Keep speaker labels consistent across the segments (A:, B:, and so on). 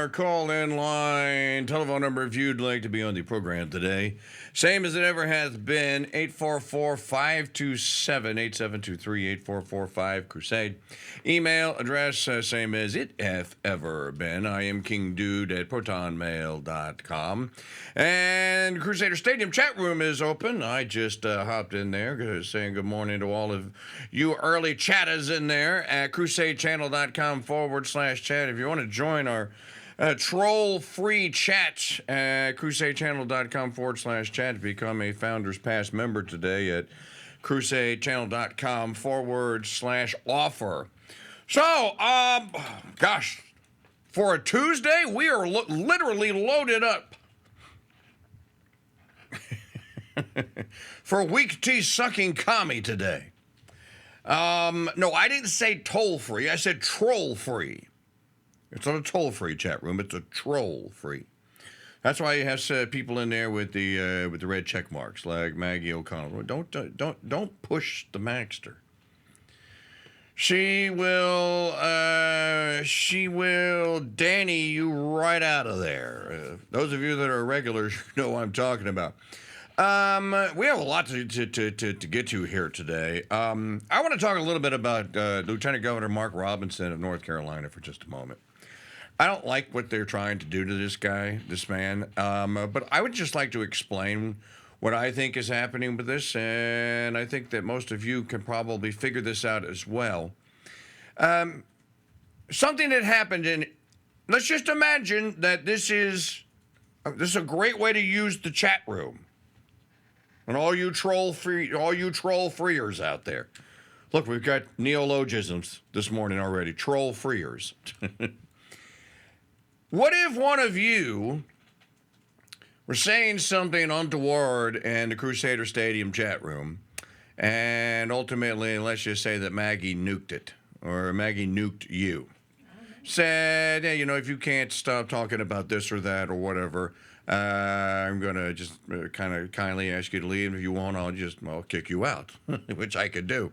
A: our call-in line. Telephone number if you'd like to be on the program today. Same as it ever has been, 844-527-8723, 8445-CRUSADE. Email address, same as it have ever been. I am King Dude at protonmail.com. And Crusader Stadium chat room is open. I just hopped in there saying good morning to all of you early chatters in there at crusadechannel.com/chat. If you want to join our troll-free chat at crusadechannel.com/chat, become a Founders Pass member today at crusadechannel.com/offer. So, gosh, for a Tuesday, we are literally loaded up for weak tea sucking commie today. No, I didn't say toll-free. I said troll-free. It's not a toll-free chat room. It's a troll-free. That's why you have people in there with the red check marks, like Maggie O'Connell. Don't push the Maxter. She will Danny you right out of there. Those of you that are regulars know what I'm talking about. We have a lot to get to here today. I want to talk a little bit about Lieutenant Governor Mark Robinson of North Carolina for just a moment. I don't like what they're trying to do to this man, but I would just like to explain what I think is happening with this, and I think that most of you can probably figure this out as well. Something that happened let's just imagine that this is a great way to use the chat room. And all you troll-freers out there. Look, we've got neologisms this morning already. Troll-freers. What if one of you were saying something untoward in the Crusader Stadium chat room, and ultimately, let's just say that Maggie nuked it, or Maggie nuked you. Said, hey, if you can't stop talking about this or that or whatever, I'm going to just kind of kindly ask you to leave. If you won't, I'll kick you out, which I could do.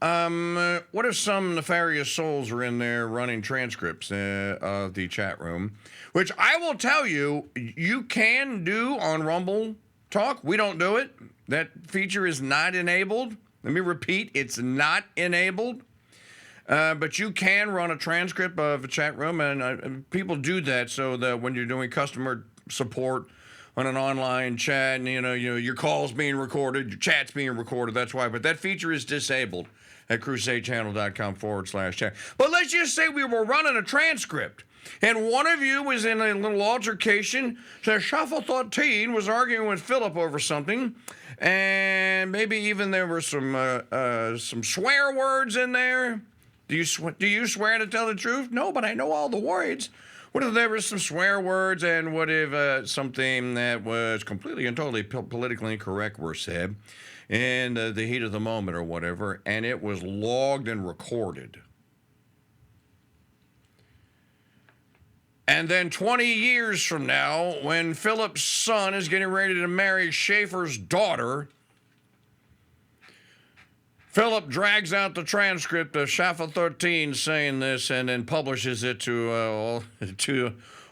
A: What if some nefarious souls are in there running transcripts of the chat room, which I will tell you, you can do on Rumble Talk. We don't do it. That feature is not enabled. Let me repeat, it's not enabled. But you can run a transcript of a chat room, and people do that so that when you're doing customer support on an online chat, and your call's being recorded, your chat's being recorded. That's why. But that feature is disabled at crusadechannel.com/chat. But let's just say we were running a transcript, and one of you was in a little altercation. So Shuffle 13 was arguing with Philip over something, and maybe even there were some swear words in there. Do you swear to tell the truth? No, but I know all the words. What if there was some swear words, and what if something that was completely and totally politically incorrect were said in the heat of the moment or whatever, and it was logged and recorded? And then 20 years from now, when Philip's son is getting ready to marry Schaefer's daughter, Philip drags out the transcript of Shafa 13 saying this and then publishes it to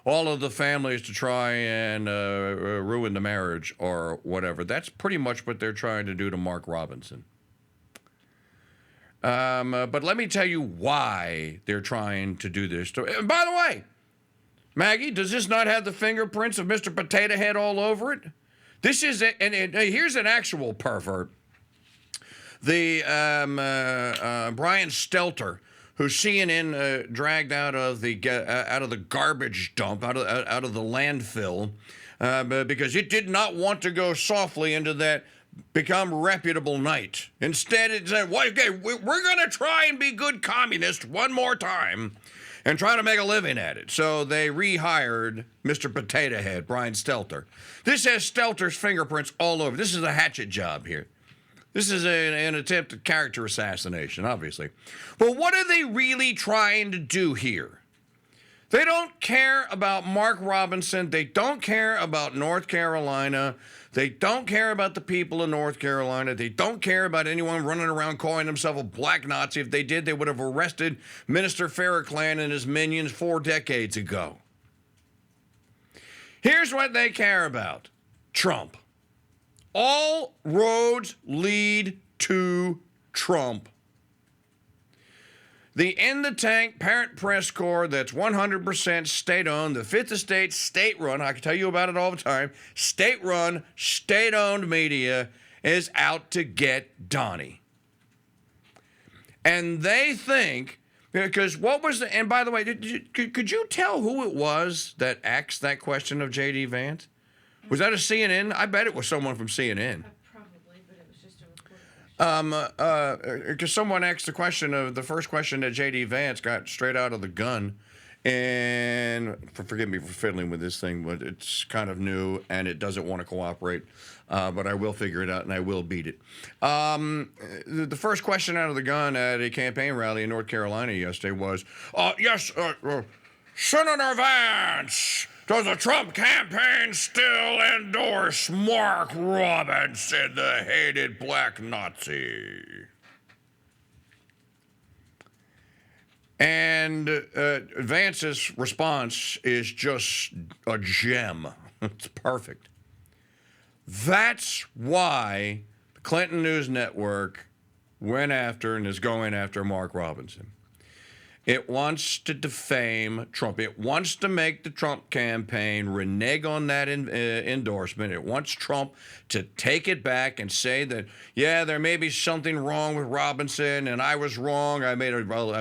A: all of the families to try and ruin the marriage or whatever. That's pretty much what they're trying to do to Mark Robinson. But let me tell you why they're trying to do this. And by the way, Maggie, does this not have the fingerprints of Mr. Potato Head all over it? This is here's an actual pervert. The Brian Stelter, who CNN dragged out of the garbage dump, out of the landfill, because it did not want to go softly into that become reputable night. Instead, it said, well, okay, we're going to try and be good communists one more time and try to make a living at it. So they rehired Mr. Potato Head, Brian Stelter. This has Stelter's fingerprints all over. This is a hatchet job here. This is an attempt at character assassination, obviously. But what are they really trying to do here? They don't care about Mark Robinson. They don't care about North Carolina. They don't care about the people of North Carolina. They don't care about anyone running around calling himself a black Nazi. If they did, they would have arrested Minister Farrakhan and his minions 4 decades ago. Here's what they care about. Trump. All roads lead to Trump. The In the Tank parent press corps that's 100% state-owned, the Fifth Estate state-run, I can tell you about it all the time, state-run, state-owned media is out to get Donnie. And they think, because what was the, and by the way, could you tell who it was that asked that question of J.D. Vance? Was that a CNN? I bet it was someone from CNN.
B: Probably, but it was just a reported question.
A: Because someone asked the question of the first question that J.D. Vance got straight out of the gun. And forgive me for fiddling with this thing, but it's kind of new and it doesn't want to cooperate. But I will figure it out and I will beat it. The first question out of the gun at a campaign rally in North Carolina yesterday was, yes, Senator Vance, does the Trump campaign still endorse Mark Robinson, the hated black Nazi? And Vance's response is just a gem. It's perfect. That's why the Clinton News Network went after and is going after Mark Robinson. It wants to defame Trump. It wants to make the Trump campaign renege on that endorsement. It wants Trump to take it back and say that, yeah, there may be something wrong with Robinson, and I was wrong. I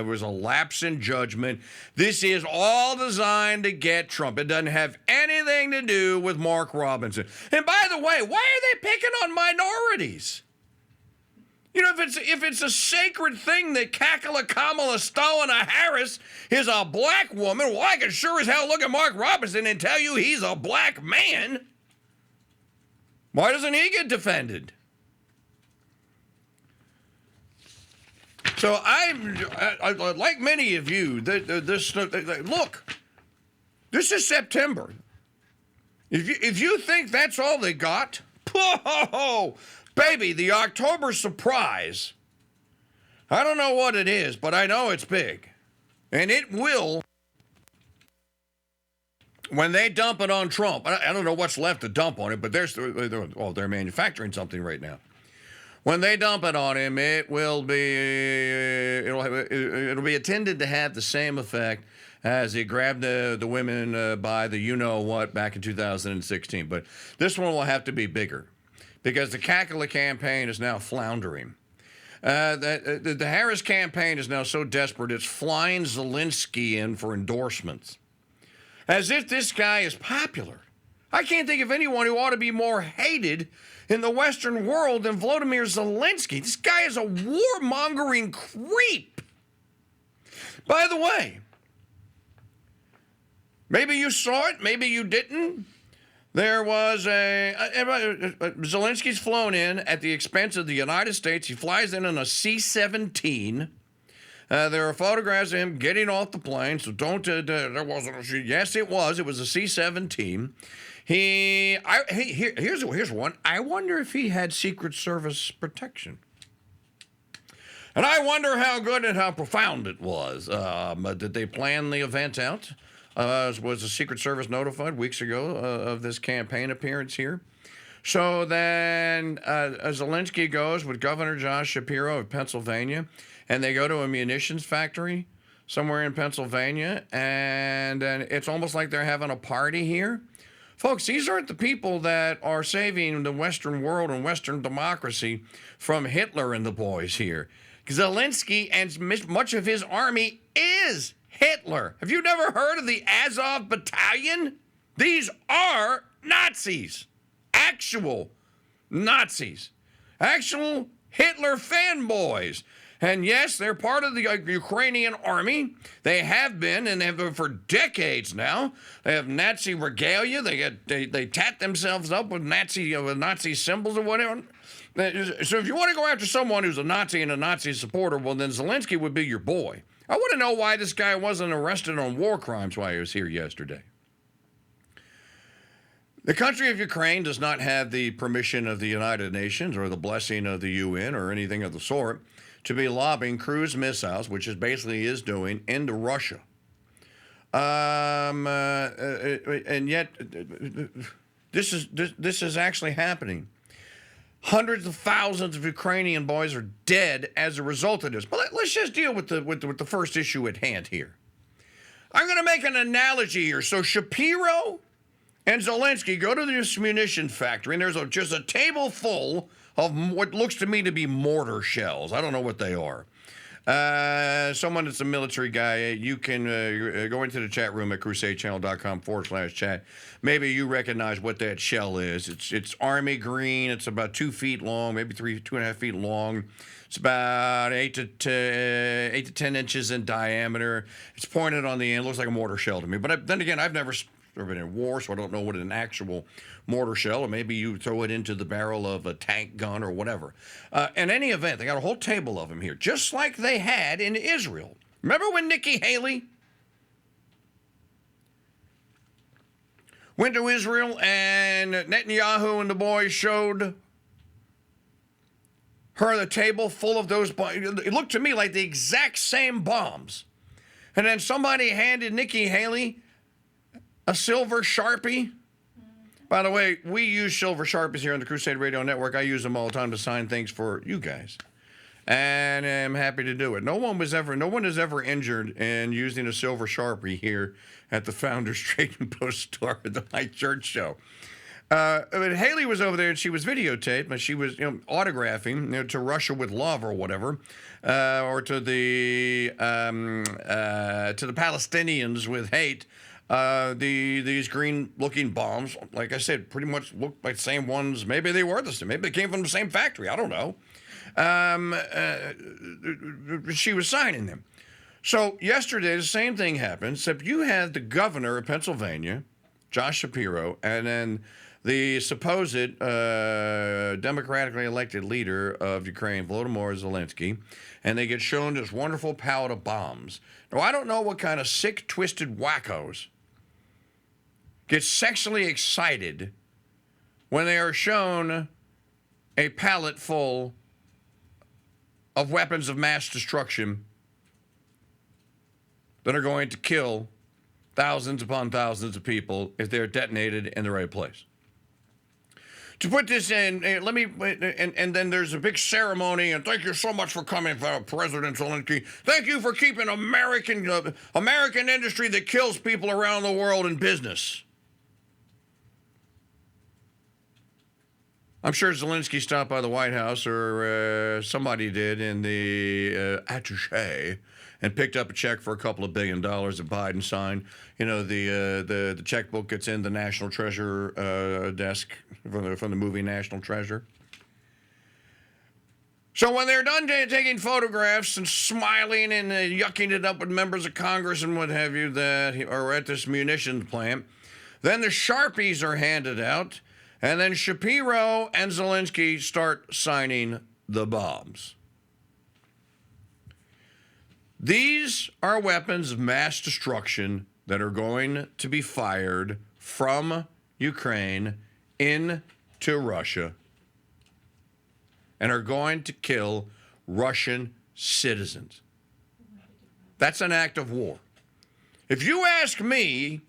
A: was a lapse in judgment. This is all designed to get Trump. It doesn't have anything to do with Mark Robinson. And by the way, why are they picking on minorities? You know, if it's a sacred thing that Kamala Harris is a black woman, well, I can sure as hell look at Mark Robinson and tell you he's a black man. Why doesn't he get defended? So I like many of you, look, this is September. If you think that's all they got, baby, the October surprise, I don't know what it is, but I know it's big. And it will, when they dump it on Trump, I don't know what's left to dump on it, but they're manufacturing something right now. When they dump it on him, it'll be intended to have the same effect as he grabbed the women by the you-know-what back in 2016. But this one will have to be bigger, because the Kakala campaign is now floundering. The Harris campaign is now so desperate, it's flying Zelensky in for endorsements. As if this guy is popular. I can't think of anyone who ought to be more hated in the Western world than Volodymyr Zelensky. This guy is a warmongering creep. By the way, maybe you saw it, maybe you didn't. There was Zelensky's flown in at the expense of the United States. He flies in on a C-17. There are photographs of him getting off the plane, so don't, there wasn't a shoot. Yes, it was. It was a C-17. Here's one. I wonder if he had Secret Service protection. And I wonder how good and how profound it was. Did they plan the event out? Was the Secret Service notified weeks ago of this campaign appearance here? So then Zelensky goes with Governor Josh Shapiro of Pennsylvania, and they go to a munitions factory somewhere in Pennsylvania, and it's almost like they're having a party here. Folks, these aren't the people that are saving the Western world and Western democracy from Hitler and the boys here. Zelensky and much of his army is Hitler. Have you never heard of the Azov Battalion? These are Nazis. Actual Nazis. Actual Hitler fanboys. And yes, they're part of the Ukrainian army. They have been, and they have been for decades now. They have Nazi regalia. They tat themselves up with Nazi symbols or whatever. So if you want to go after someone who's a Nazi and a Nazi supporter, well, then Zelensky would be your boy. I want to know why this guy wasn't arrested on war crimes while he was here yesterday. The country of Ukraine does not have the permission of the United Nations or the blessing of the UN or anything of the sort to be lobbing cruise missiles, which is basically is doing, into Russia. And yet, this is actually happening. Hundreds of thousands of Ukrainian boys are dead as a result of this. But let's just deal with the first issue at hand here. I'm going to make an analogy here. So Shapiro and Zelensky go to this munition factory, and there's just a table full of what looks to me to be mortar shells. I don't know what they are. Someone that's a military guy, you can go into the chat room at crusadechannel.com/chat. Maybe you recognize what that shell is. It's army green. It's about 2 feet long, maybe 2.5 feet long. It's about 8 to 10 inches in diameter. It's pointed on the end. It looks like a mortar shell to me. But then again, I've never been in war, so I don't know what an actual mortar shell, or maybe you throw it into the barrel of a tank gun or whatever. In any event, they got a whole table of them here, just like they had in Israel. Remember when Nikki Haley went to Israel and Netanyahu and the boys showed her the table full of those bombs? It looked to me like the exact same bombs. And then somebody handed Nikki Haley a silver Sharpie. By the way, we use silver Sharpies here on the Crusade Radio Network. I use them all the time to sign things for you guys. And I'm happy to do it. No one is ever injured in using a silver Sharpie here at the Founders Trading Post store at the High Church Show. But Haley was over there and she was videotaped, but she was autographing to Russia with love or whatever, or to the Palestinians with hate. These green-looking bombs, like I said, pretty much look like the same ones. Maybe they were the same. Maybe they came from the same factory. I don't know. She was signing them. So yesterday, the same thing happened, except you had the governor of Pennsylvania, Josh Shapiro, and then the supposed democratically elected leader of Ukraine, Volodymyr Zelensky, and they get shown this wonderful pallet of bombs. Now, I don't know what kind of sick, twisted wackos get sexually excited when they are shown a pallet full of weapons of mass destruction that are going to kill thousands upon thousands of people if they're detonated in the right place. To put this in, and then there's a big ceremony, and thank you so much for coming, President Zelensky. Thank you for keeping American industry that kills people around the world in business. I'm sure Zelensky stopped by the White House, or somebody did in the attaché, and picked up a check for a couple of $1 billion that Biden signed. You know, the checkbook gets in the National Treasure desk from the movie National Treasure. So when they're done taking photographs and smiling and yucking it up with members of Congress and what have you that are at this munitions plant, then the Sharpies are handed out, and then Shapiro and Zelensky start signing the bombs. These are weapons of mass destruction that are going to be fired from Ukraine into Russia and are going to kill Russian citizens. That's an act of war. If you ask me,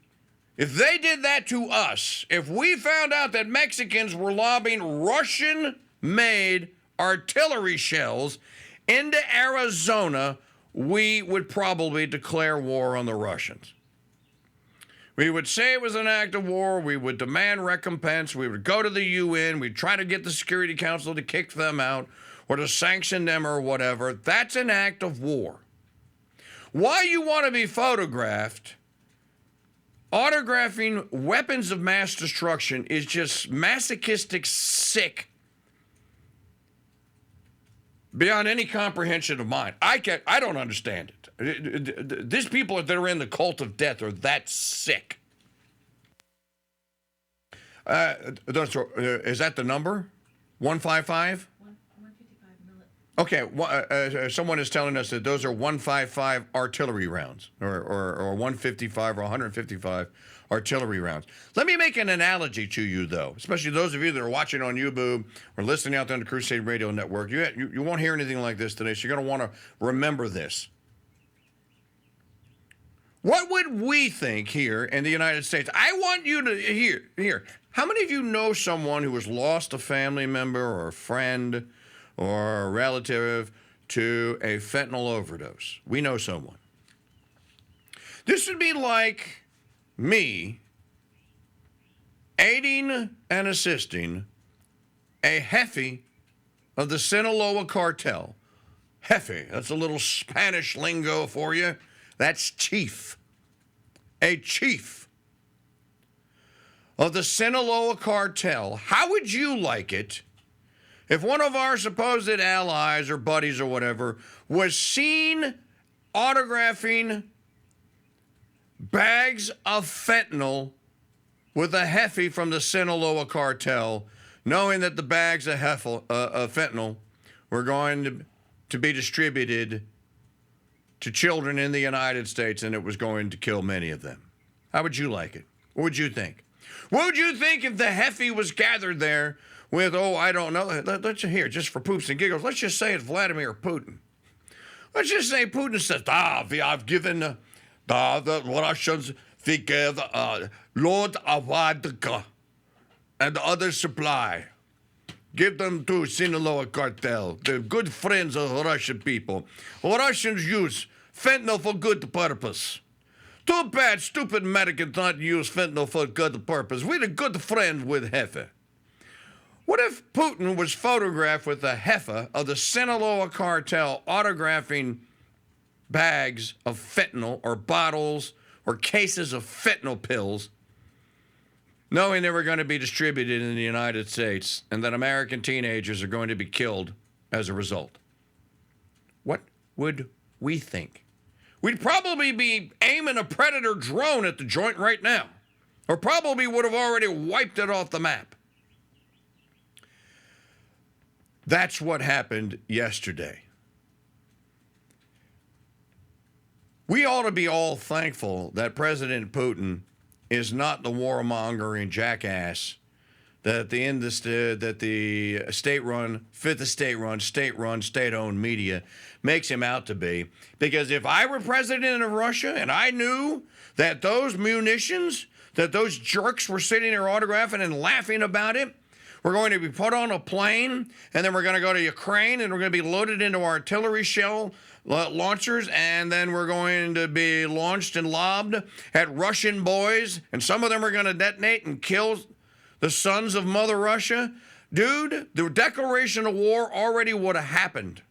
A: if they did that to us, if we found out that Mexicans were lobbing Russian-made artillery shells into Arizona, we would probably declare war on the Russians. We would say it was an act of war. We would demand recompense. We would go to the UN. We'd try to get the Security Council to kick them out or to sanction them or whatever. That's an act of war. Why you want to be photographed autographing weapons of mass destruction is just masochistic, sick, beyond any comprehension of mine. I don't understand it. These people that are in the cult of death are that sick. Is that the number? 155?
B: 155 million.
A: Okay, someone is telling us that those are 155 artillery rounds, or 155 or 155 artillery rounds. Let me make an analogy to you, though, especially those of you that are watching on YouTube or listening out there on the Crusade Radio Network. You won't hear anything like this today, so you're going to want to remember this. What would we think here in the United States? I want you to hear. How many of you know someone who has lost a family member or a friend or a relative to a fentanyl overdose? We know someone. This would be like me aiding and assisting a jefe of the Sinaloa cartel. Jefe, that's a little Spanish lingo for you. That's chief. A chief of the Sinaloa cartel. How would you like it if one of our supposed allies or buddies or whatever was seen autographing bags of fentanyl with a jefe from the Sinaloa cartel, knowing that the bags of fentanyl were going to be distributed to children in the United States, and it was going to kill many of them? How would you like it? What would you think? What would you think if the jefe was gathered there with, I don't know, let's hear, just for poops and giggles, let's just say it's Vladimir Putin. Let's just say Putin says, we have given the Russians the load of vodka and other supply. Give them to Sinaloa cartel. They're good friends of the Russian people. Russians use fentanyl for good purpose. Too bad stupid Americans not use fentanyl for good purpose. We're a good friend with jefe. What if Putin was photographed with the jefe of the Sinaloa cartel autographing bags of fentanyl or bottles or cases of fentanyl pills, knowing they were going to be distributed in the United States and that American teenagers are going to be killed as a result? What would we think? We'd probably be aiming a Predator drone at the joint right now, or probably would have already wiped it off the map. That's what happened yesterday. We ought to be all thankful that President Putin is not the warmongering jackass that at the end of that the state-run, fifth estate-run, state-owned media makes him out to be. Because if I were president of Russia and I knew that those munitions, that those jerks were sitting there autographing and laughing about it, were going to be put on a plane, and then we're going to go to Ukraine, and we're going to be loaded into artillery shell launchers, and then we're going to be launched and lobbed at Russian boys, and some of them are going to detonate and kill the sons of Mother Russia. Dude, the declaration of war already would have happened.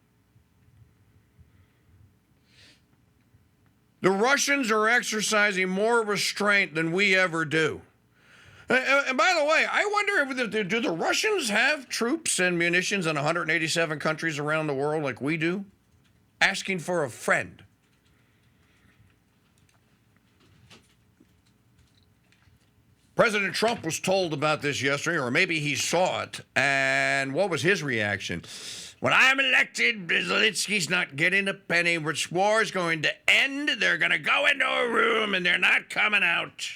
A: The Russians are exercising more restraint than we ever do. And by the way, I wonder if do the Russians have troops and munitions in 187 countries around the world like we do? Asking for a friend. President Trump was told about this yesterday, or maybe he saw it, and what was his reaction? When I'm elected, Zelensky's not getting a penny. Which war is going to end? They're going to go into a room, and they're not coming out.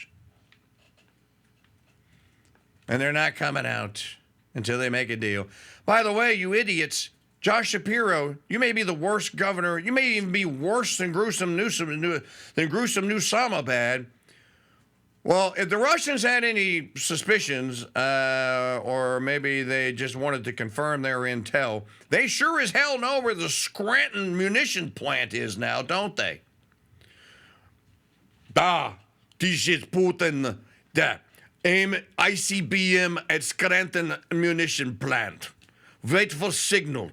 A: And they're not coming out until they make a deal. By the way, you idiots, Josh Shapiro, you may be the worst governor. You may even be worse than Gruesome Newsomabad. Well, if the Russians had any suspicions, or maybe they just wanted to confirm their intel, they sure as hell know where the Scranton munition plant is now, don't they? This is Putin. Aim ICBM at Scranton munition plant. Wait for signal.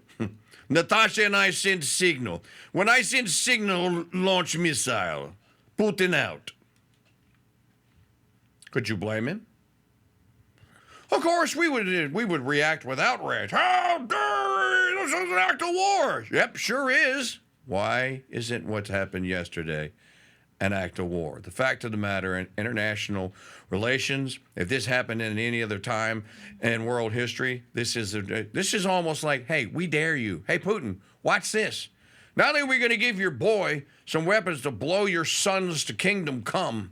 A: Natasha and I send signal. When I send signal, launch missile. Putin out. Could you blame him? Of course, we would react with outrage. How dare you? This is an act of war. Yep, sure is. Why isn't what's happened yesterday an act of war? The fact of the matter, in international relations, if this happened in any other time in world history, this is almost like, hey, we dare you. Hey, Putin, watch this. Not only are we going to give your boy some weapons to blow your sons to kingdom come,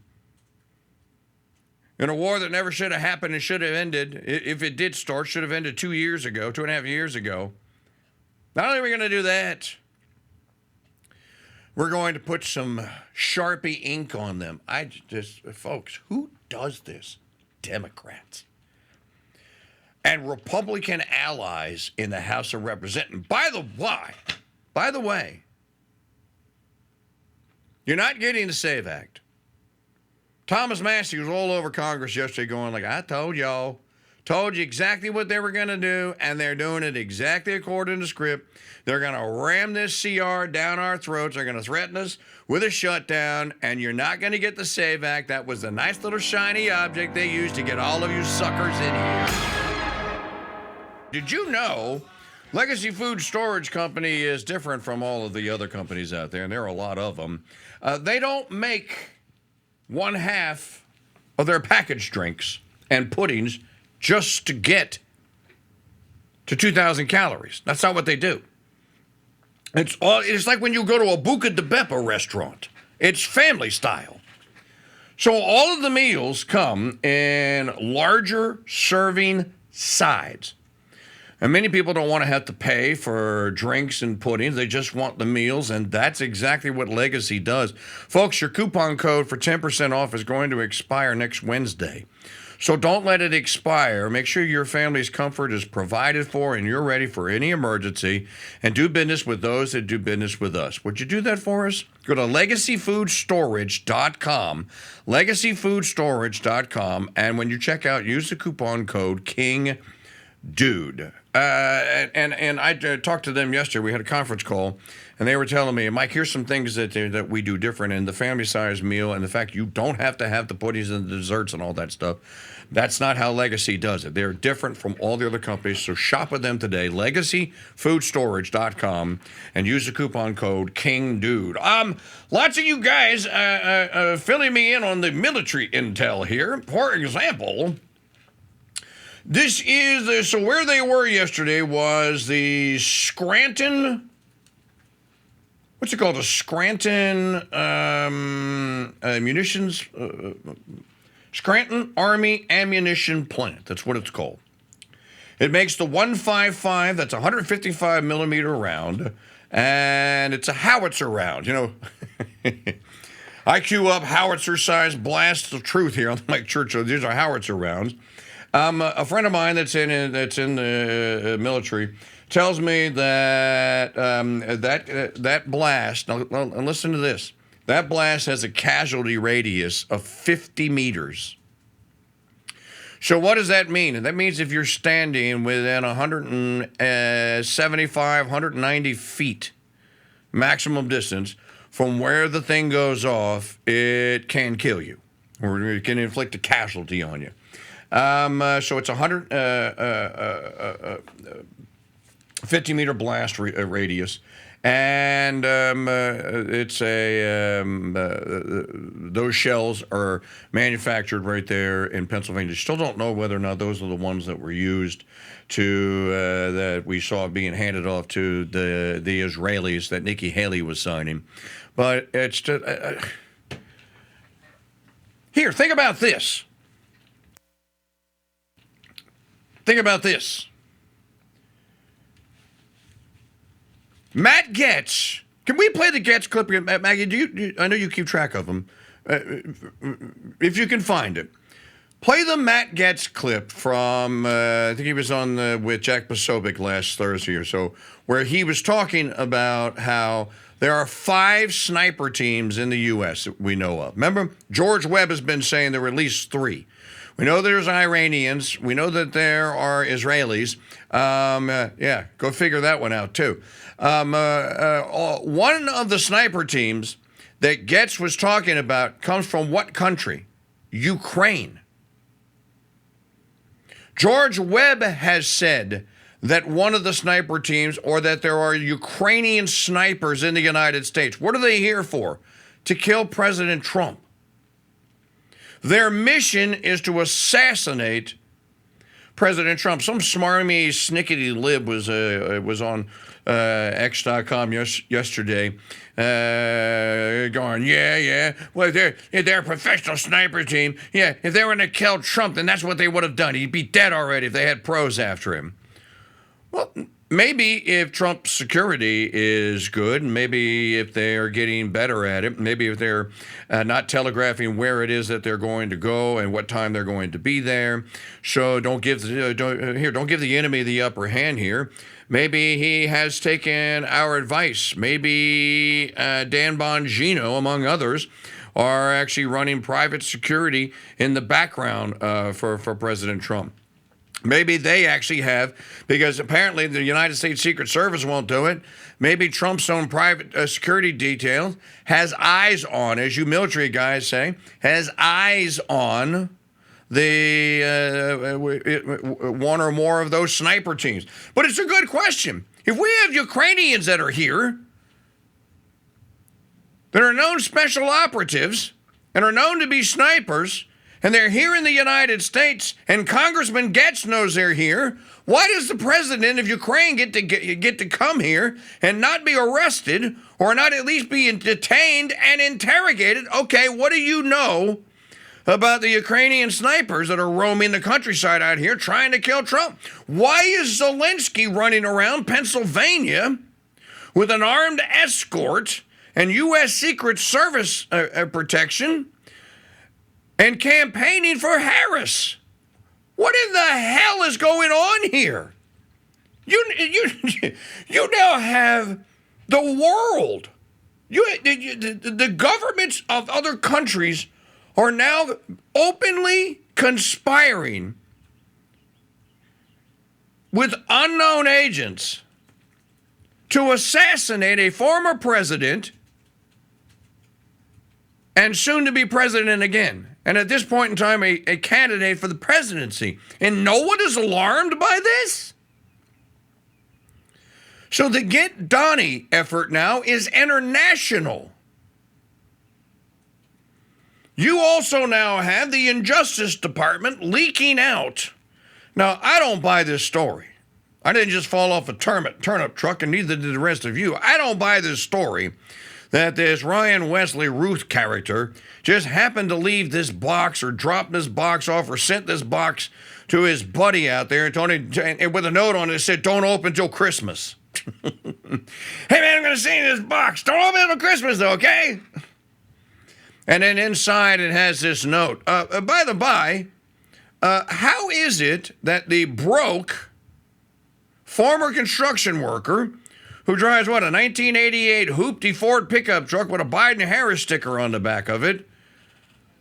A: in a war that never should have happened and should have ended, if it did start, should have ended 2.5 years ago. Not only are we going to do that, We're going to put some Sharpie ink on them. Folks, who does this? Democrats. And Republican allies in the House of Representatives. By the way, you're not getting the SAVE Act. Thomas Massey was all over Congress yesterday going like, I told y'all. Told you exactly what they were going to do, and they're doing it exactly according to script. They're going to ram this CR down our throats. They're going to threaten us with a shutdown, and you're not going to get the SAVE Act. That was the nice little shiny object they used to get all of you suckers in here. Did you know Legacy Food Storage Company is different from all of the other companies out there, and there are a lot of them. They don't make one half of their packaged drinks and puddings just to get to 2,000 calories. That's not what they do. It's like when you go to a Buca de Beppo restaurant. It's family style. So all of the meals come in larger serving sides. And many people don't want to have to pay for drinks and puddings. They just want the meals, and that's exactly what Legacy does. Folks, your coupon code for 10% off is going to expire next Wednesday. So don't let it expire. Make sure your family's comfort is provided for and you're ready for any emergency. And do business with those that do business with us. Would you do that for us? Go to LegacyFoodStorage.com. LegacyFoodStorage.com. And when you check out, use the coupon code KINGDUDE. And I talked to them yesterday. We had a conference call, and they were telling me, Mike, here's some things that we do different in the family-size meal, and the fact you don't have to have the puddings and the desserts and all that stuff. That's not how Legacy does it. They're different from all the other companies, so shop with them today, LegacyFoodStorage.com, and use the coupon code KINGDUDE. Lots of you guys filling me in on the military intel here. For example, this is, so where they were yesterday was the Scranton, what's it called? The Scranton Scranton Army Ammunition Plant. That's what it's called. It makes the 155, that's a 155 millimeter round, and it's a howitzer round. You know, I queue up howitzer-sized blasts of truth here on Mike Churchill. These are howitzer rounds. A friend of mine that's in the military tells me that that blast. Now, listen to this. That blast has a casualty radius of 50 meters. So what does that mean? That means if you're standing within 175, 190 feet maximum distance from where the thing goes off, it can kill you, or it can inflict a casualty on you. So it's a 50 meter blast radius, and it's those shells are manufactured right there in Pennsylvania. Still don't know whether or not those are the ones that were used to that we saw being handed off to the Israelis that Nikki Haley was signing, but it's just, here. Think about this. Think about this. Matt Gaetz. Can we play the Gaetz clip again? Maggie, I know you keep track of them. If you can find it. Play the Matt Gaetz clip from, I think he was on with Jack Posobiec last Thursday or so, where he was talking about how there are 5 sniper teams in the U.S. that we know of. Remember, George Webb has been saying there were at least 3. We know there's Iranians. We know that there are Israelis. Yeah, go figure that one out, too. One of the sniper teams that Gaetz was talking about comes from what country? Ukraine. George Webb has said that one of the sniper teams, or that there are Ukrainian snipers in the United States. What are they here for? To kill President Trump. Their mission is to assassinate President Trump. Some smarmy, snickety lib was on X.com yesterday going, yeah. Well, they're a professional sniper team. Yeah, if they were going to kill Trump, then that's what they would have done. He'd be dead already if they had pros after him. Well, maybe if Trump's security is good, maybe if they're getting better at it, maybe if they're not telegraphing where it is that they're going to go and what time they're going to be there, so don't give the enemy the upper hand here. Maybe he has taken our advice. Maybe Dan Bongino, among others, are actually running private security in the background for President Trump. Maybe they actually have, because apparently the United States Secret Service won't do it. Maybe Trump's own private security detail has eyes on, as you military guys say, has eyes on the one or more of those sniper teams. But it's a good question. If we have Ukrainians that are here, that are known special operatives and are known to be snipers, and they're here in the United States, and Congressman Getz knows they're here, why does the president of Ukraine get to come here and not be arrested or not at least be detained and interrogated? Okay, what do you know about the Ukrainian snipers that are roaming the countryside out here trying to kill Trump? Why is Zelensky running around Pennsylvania with an armed escort and U.S. Secret Service protection and campaigning for Harris? What in the hell is going on here? You now have the world. The governments of other countries are now openly conspiring with unknown agents to assassinate a former president and soon to be president again. And at this point in time, a candidate for the presidency. And no one is alarmed by this? So the Get Donnie effort now is international. You also now have the Injustice Department leaking out. Now, I don't buy this story. I didn't just fall off a turnip truck, and neither did the rest of you. I don't buy this story that this Ryan Wesley Ruth character just happened to leave this box or dropped this box off or sent this box to his buddy out there and with a note on it that said, "Don't open till Christmas." Hey, man, I'm going to send you this box. Don't open it until Christmas, though, okay? And then inside it has this note. By the by, how is it that the broke former construction worker who drives, a 1988 Hoopty Ford pickup truck with a Biden-Harris sticker on the back of it,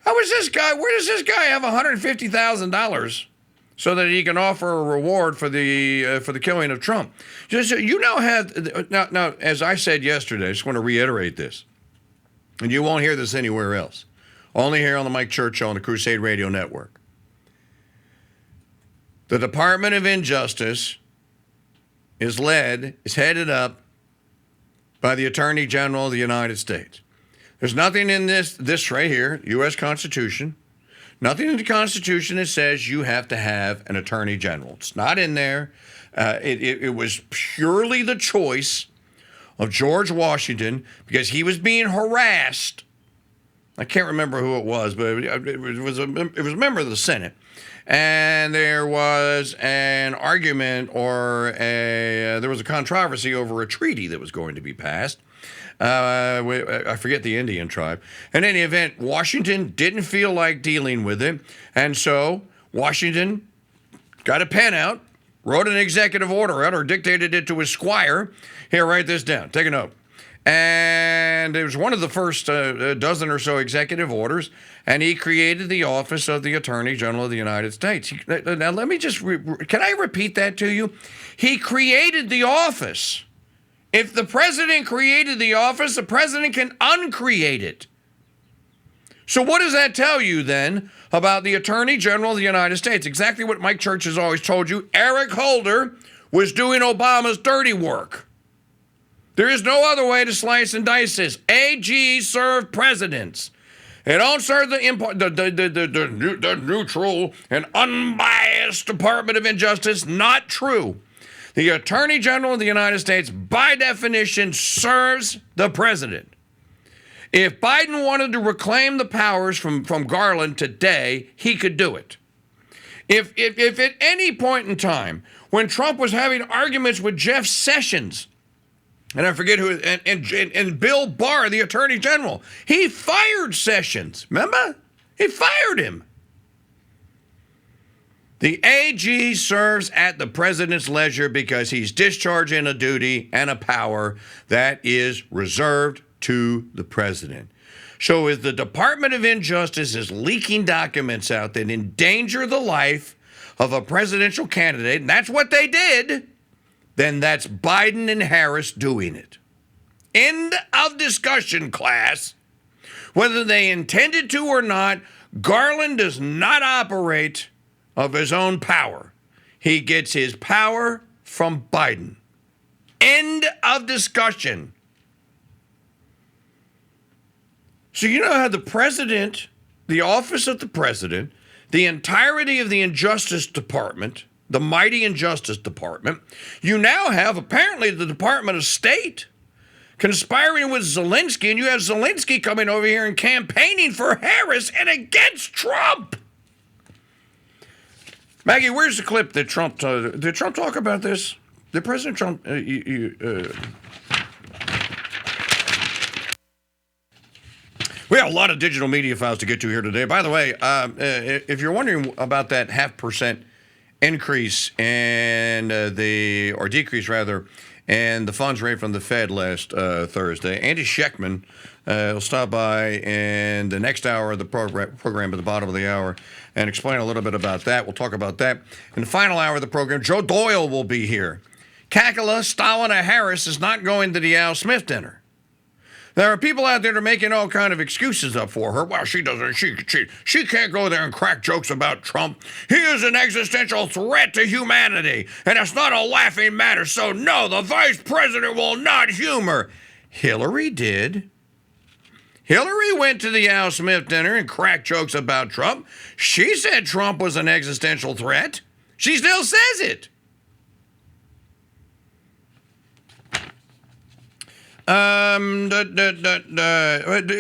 A: where does this guy have $150,000 so that he can offer a reward for the killing of Trump? Just, you now have, now, as I said yesterday, I just want to reiterate this, and you won't hear this anywhere else, only here on the Mike Church Show on the Crusade Radio Network. The Department of Injustice is headed up by the Attorney General of the United States. There's nothing in this right here, U.S. Constitution, nothing in the Constitution that says you have to have an Attorney General. It's not in there. It was purely the choice of George Washington because he was being harassed. I can't remember who it was, but it was a member of the Senate. And there was an argument there was a controversy over a treaty that was going to be passed. I forget the Indian tribe. In any event, Washington didn't feel like dealing with it. And so Washington got a pen out, wrote an executive order out or dictated it to his squire. Here, write this down. Take a note. And it was one of the first dozen or so executive orders, and he created the office of the Attorney General of the United States. Now, let me just, can I repeat that to you? He created the office. If the president created the office, the president can uncreate it. So what does that tell you then about the Attorney General of the United States? Exactly what Mike Church has always told you. Eric Holder was doing Obama's dirty work. There is no other way to slice and dice this. AGs serve presidents. They don't serve the neutral and unbiased Department of Injustice. Not true. The Attorney General of the United States, by definition, serves the president. If Biden wanted to reclaim the powers from Garland today, he could do it. If at any point in time when Trump was having arguments with Jeff Sessions, and I forget who, and Bill Barr, the Attorney General. He fired Sessions. Remember? He fired him. The AG serves at the president's leisure because he's discharging a duty and a power that is reserved to the president. So if the Department of Injustice is leaking documents out that endanger the life of a presidential candidate, and that's what they did, then that's Biden and Harris doing it. End of discussion, class. Whether they intended to or not, Garland does not operate of his own power. He gets his power from Biden. End of discussion. So you know how the president, the office of the president, the entirety of the Injustice Department, the mighty Injustice Department, you now have apparently the Department of State conspiring with Zelensky, and you have Zelensky coming over here and campaigning for Harris and against Trump. Maggie, where's the clip that Trump, did Trump talk about this? Did President Trump, we have a lot of digital media files to get to here today. By the way, if you're wondering about that 0.5% increase in or decrease rather, and the funds rate from the Fed last Thursday, Andy Schectman will stop by in the next hour of the program at the bottom of the hour and explain a little bit about that. We'll talk about that. In the final hour of the program, Joe Doyle will be here. Kakala, Stalin, or Harris is not going to the Al Smith dinner. There are people out there that are making all kind of excuses up for her. Well, she can't go there and crack jokes about Trump. He is an existential threat to humanity, and it's not a laughing matter. So no, the vice president will not humor. Hillary did. Hillary went to the Al Smith dinner and cracked jokes about Trump. She said Trump was an existential threat. She still says it.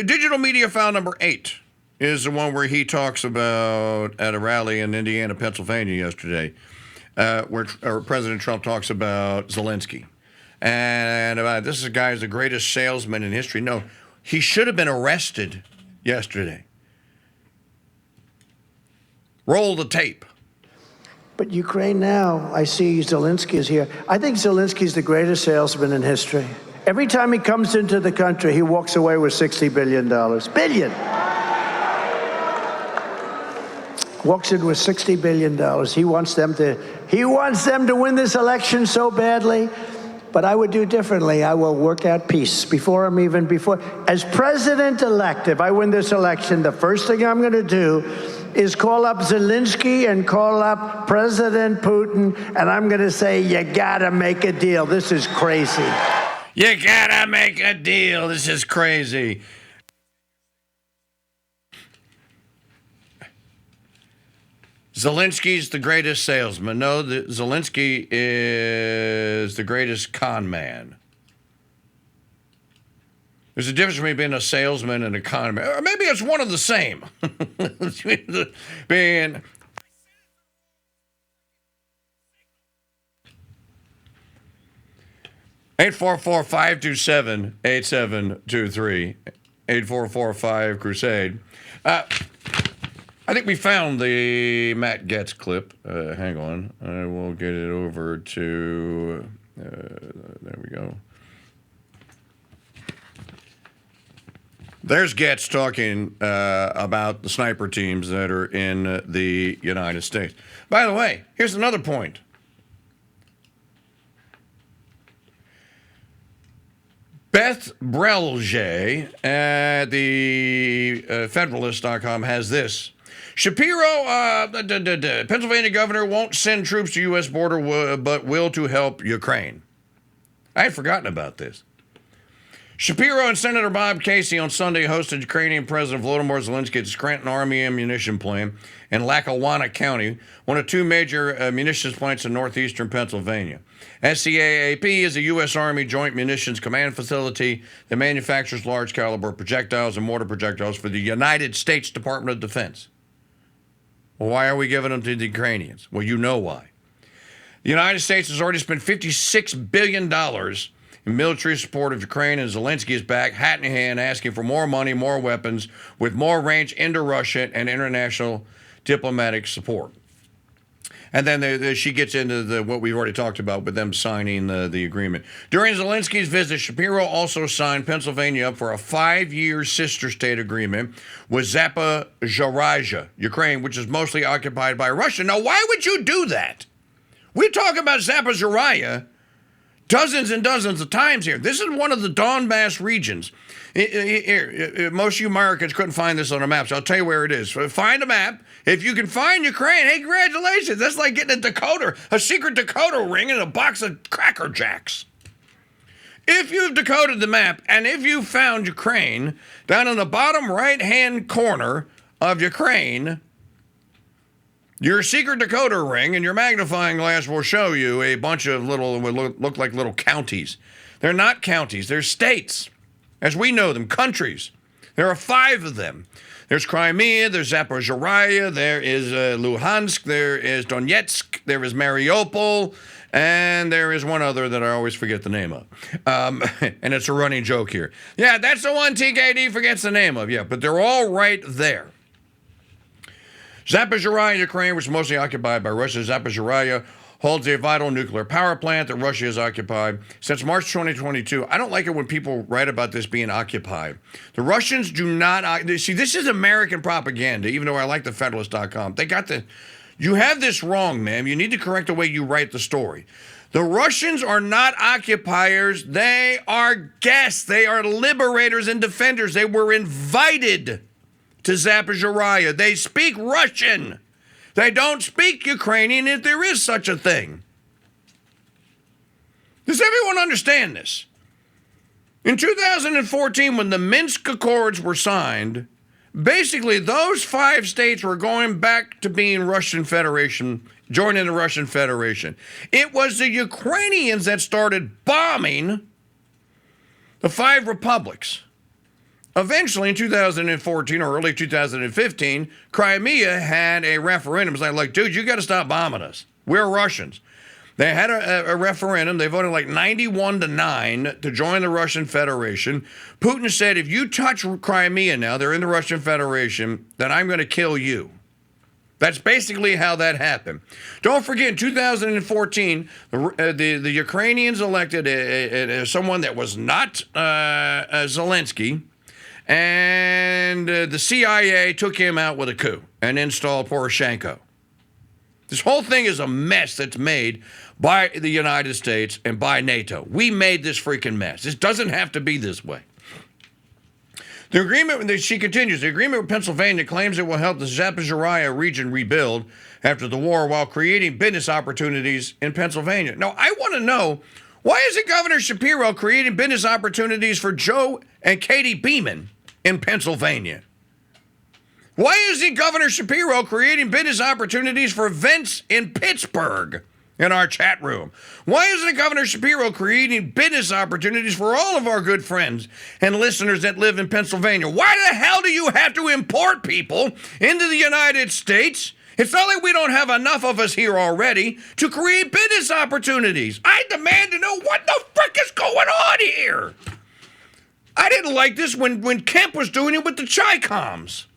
A: Digital media file number 8 is the one where he talks about at a rally in Indiana, Pennsylvania yesterday, where President Trump talks about Zelensky. And this guy is the greatest salesman in history. No, he should have been arrested yesterday. Roll the tape.
C: But Ukraine now, I see Zelensky is here. I think Zelensky is the greatest salesman in history. Every time he comes into the country, he walks away with $60 billion. Billion! Walks in with $60 billion. He wants them to win this election so badly. But I would do differently. I will work out peace as president-elect. If I win this election, the first thing I'm going to do is call up Zelensky and call up President Putin, and I'm going to say, you got to make a deal. This is crazy.
A: You gotta make a deal. This is crazy. Zelensky's the greatest salesman. No, Zelensky is the greatest con man. There's a difference between being a salesman and a con man. Or maybe it's one of the same. Being... (844-527-8723), 8445 Crusade. I think we found the Matt Gaetz clip. Hang on, I will get it over to. There we go. There's Gaetz talking about the sniper teams that are in the United States. By the way, here's another point. Beth Brelge at the Federalist.com has this. Shapiro, Pennsylvania governor, won't send troops to U.S. border, but will to help Ukraine. I had forgotten about this. Shapiro and Senator Bob Casey on Sunday hosted Ukrainian President Volodymyr Zelensky at the Scranton Army ammunition plant in Lackawanna County, one of two major munitions plants in northeastern Pennsylvania. SCAAP is a U.S. Army Joint Munitions Command facility that manufactures large-caliber projectiles and mortar projectiles for the United States Department of Defense. Well, why are we giving them to the Ukrainians? Well, you know why. The United States has already spent $56 billion in military support of Ukraine, and Zelensky is back, hat in hand, asking for more money, more weapons, with more range into Russia and international diplomatic support. And then she gets into what we've already talked about with them signing the agreement. During Zelensky's visit, Shapiro also signed Pennsylvania up for a 5-year sister state agreement with Zaporizhzhia, Ukraine, which is mostly occupied by Russia. Now, why would you do that? We talk about Zaporizhzhia dozens and dozens of times here. This is one of the Donbass regions. Most of you Americans couldn't find this on a map, so I'll tell you where it is. Find a map. If you can find Ukraine, hey, congratulations. That's like getting a secret decoder ring and a box of Cracker Jacks. If you've decoded the map, and if you found Ukraine, down in the bottom right-hand corner of Ukraine, your secret decoder ring and your magnifying glass will show you a bunch of little, look like little counties. They're not counties, they're states, as we know them, countries. There are 5 of them. There's Crimea, there's Zaporizhzhia, there is Luhansk, there is Donetsk, there is Mariupol, and there is one other that I always forget the name of. And it's a running joke here. Yeah, that's the one TKD forgets the name of, yeah, but they're all right there. Zaporizhzhia, Ukraine, which is mostly occupied by Russia. Zaporizhzhia holds a vital nuclear power plant that Russia has occupied since March 2022. I don't like it when people write about this being occupied. The Russians do not... See, this is American propaganda, even though I like the Federalist.com. You have this wrong, ma'am. You need to correct the way you write the story. The Russians are not occupiers. They are guests. They are liberators and defenders. They were invited to Zaporizhzhia. They speak Russian. They don't speak Ukrainian, if there is such a thing. Does everyone understand this? In 2014, when the Minsk Accords were signed, basically those 5 states were going back to being Russian Federation, joining the Russian Federation. It was the Ukrainians that started bombing the 5 republics. Eventually, in 2014 or early 2015, Crimea had a referendum. It's like, dude, you got to stop bombing us. We're Russians. They had a referendum. They voted like 91-9 to join the Russian Federation. Putin said, if you touch Crimea now, they're in the Russian Federation, then I'm going to kill you. That's basically how that happened. Don't forget, in 2014, the Ukrainians elected someone that was not Zelensky. And the CIA took him out with a coup and installed Poroshenko. This whole thing is a mess that's made by the United States and by NATO. We made this freaking mess. This doesn't have to be this way. The agreement, she continues, the agreement with Pennsylvania claims it will help the Zaporizhzhia region rebuild after the war while creating business opportunities in Pennsylvania. Now, I want to know, why isn't Governor Shapiro creating business opportunities for Joe and Katie Beeman in Pennsylvania? Why isn't Governor Shapiro creating business opportunities for Vince in Pittsburgh in our chat room? Why isn't Governor Shapiro creating business opportunities for all of our good friends and listeners that live in Pennsylvania? Why the hell do you have to import people into the United States? It's not like we don't have enough of us here already to create business opportunities. I demand to know what the frick is going on here. I didn't like this when Kemp was doing it with the Chi-Coms.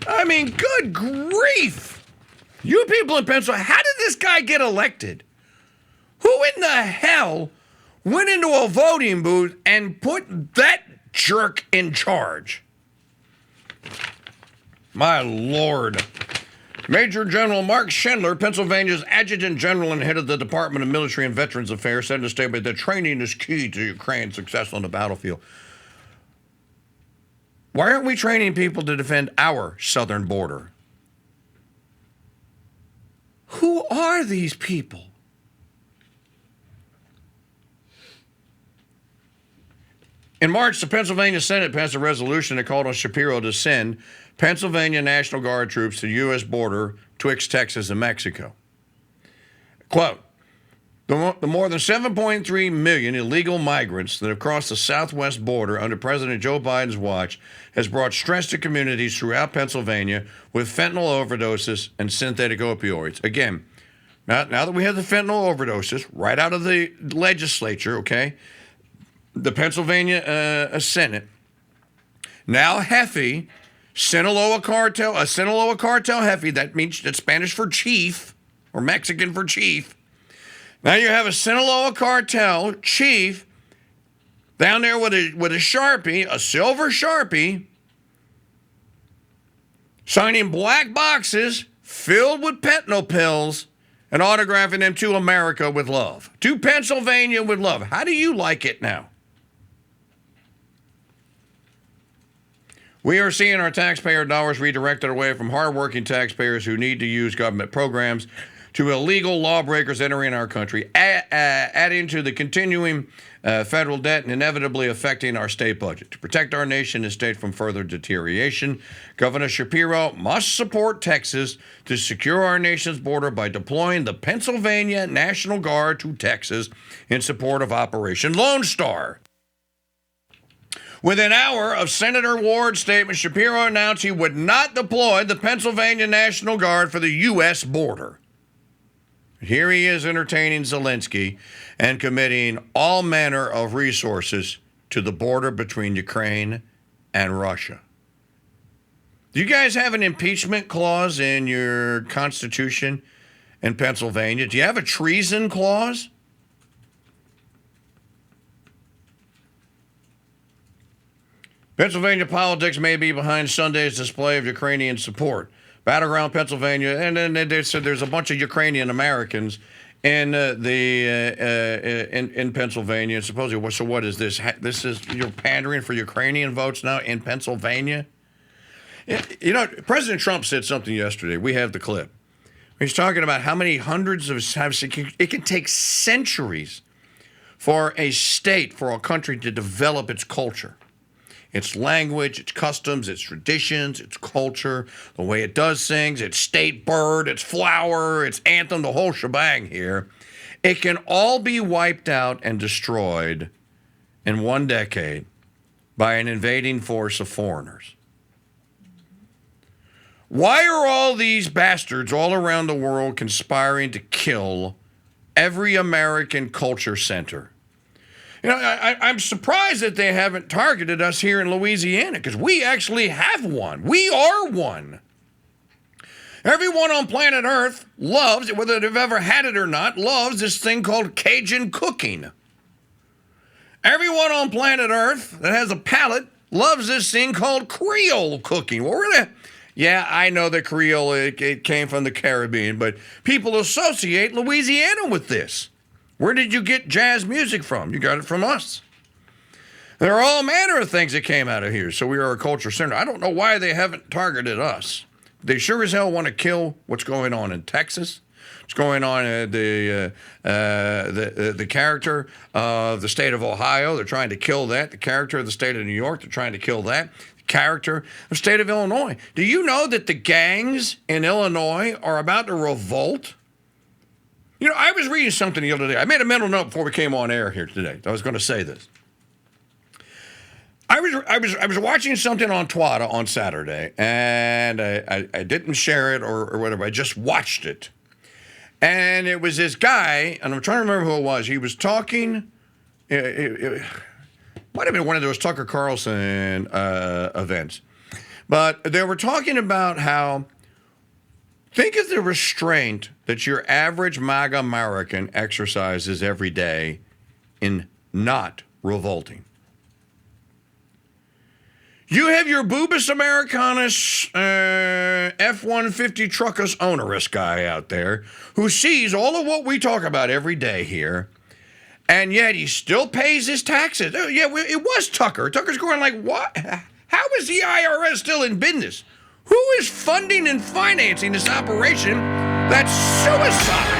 A: I mean, good grief. You people in Pennsylvania, how did this guy get elected? Who in the hell went into a voting booth and put that jerk in charge? My Lord. Major General Mark Schindler, Pennsylvania's Adjutant General and head of the Department of Military and Veterans Affairs, said in a statement that training is key to Ukraine's success on the battlefield. Why aren't we training people to defend our southern border? Who are these people? In March, the Pennsylvania Senate passed a resolution that called on Shapiro to send Pennsylvania National Guard troops to the U.S. border twixt Texas and Mexico. Quote, The more than 7.3 million illegal migrants that have crossed the southwest border under President Joe Biden's watch has brought stress to communities throughout Pennsylvania with fentanyl overdoses and synthetic opioids. Again, now that we have the fentanyl overdoses right out of the legislature, okay, the Pennsylvania Senate, now Heffy, Sinaloa cartel Heffy, that means that's Spanish for chief or Mexican for chief. Now you have a Sinaloa cartel chief down there with a Sharpie, a silver Sharpie, signing black boxes filled with fentanyl pills and autographing them to America with love, to Pennsylvania with love. How do you like it now? We are seeing our taxpayer dollars redirected away from hardworking taxpayers who need to use government programs to illegal lawbreakers entering our country, adding to the continuing federal debt and inevitably affecting our state budget. To protect our nation and state from further deterioration, Governor Shapiro must support Texas to secure our nation's border by deploying the Pennsylvania National Guard to Texas in support of Operation Lone Star. Within an hour of Senator Ward's statement, Shapiro announced he would not deploy the Pennsylvania National Guard for the U.S. border. Here he is entertaining Zelensky and committing all manner of resources to the border between Ukraine and Russia. Do you guys have an impeachment clause in your Constitution in Pennsylvania? Do you have a treason clause? Pennsylvania politics may be behind Sunday's display of Ukrainian support. Battleground Pennsylvania, and then they said there's a bunch of Ukrainian Americans in in Pennsylvania. Supposedly, so what is this? This is, you're pandering for Ukrainian votes now in Pennsylvania. You know, President Trump said something yesterday. We have the clip. He's talking about how many hundreds of it can take centuries for a state, for a country to develop its culture. Its language, its customs, its traditions, its culture, the way it does things, its state bird, its flower, its anthem, the whole shebang here. It can all be wiped out and destroyed in one decade by an invading force of foreigners. Why are all these bastards all around the world conspiring to kill every American culture center? You know, I'm surprised that they haven't targeted us here in Louisiana, because we actually have one. We are one. Everyone on planet Earth loves, whether they've ever had it or not, loves this thing called Cajun cooking. Everyone on planet Earth that has a palate loves this thing called Creole cooking. Well, yeah, I know that Creole, it came from the Caribbean, but people associate Louisiana with this. Where did you get jazz music from? You got it from us. There are all manner of things that came out of here, so we are a culture center. I don't know why they haven't targeted us. They sure as hell want to kill what's going on in Texas. What's going on in the character of the state of Ohio. They're trying to kill that. The character of the state of New York. They're trying to kill that. The character of the state of Illinois. Do you know that the gangs in Illinois are about to revolt? You know, I was reading something the other day. I made a mental note before we came on air here today. I was going to say this. I was watching something on Twitter on Saturday, and I didn't share it or whatever. I just watched it. And it was this guy, and I'm trying to remember who it was. He was talking, it might have been one of those Tucker Carlson events. But they were talking about how, think of the restraint that your average MAGA American exercises every day in not revolting. You have your Boobus Americanus F-150 Truckus Onerous guy out there who sees all of what we talk about every day here, and yet he still pays his taxes. Oh, yeah, it was Tucker. Tucker's going like, what? How is the IRS still in business? Who is funding and financing this operation that's suicide?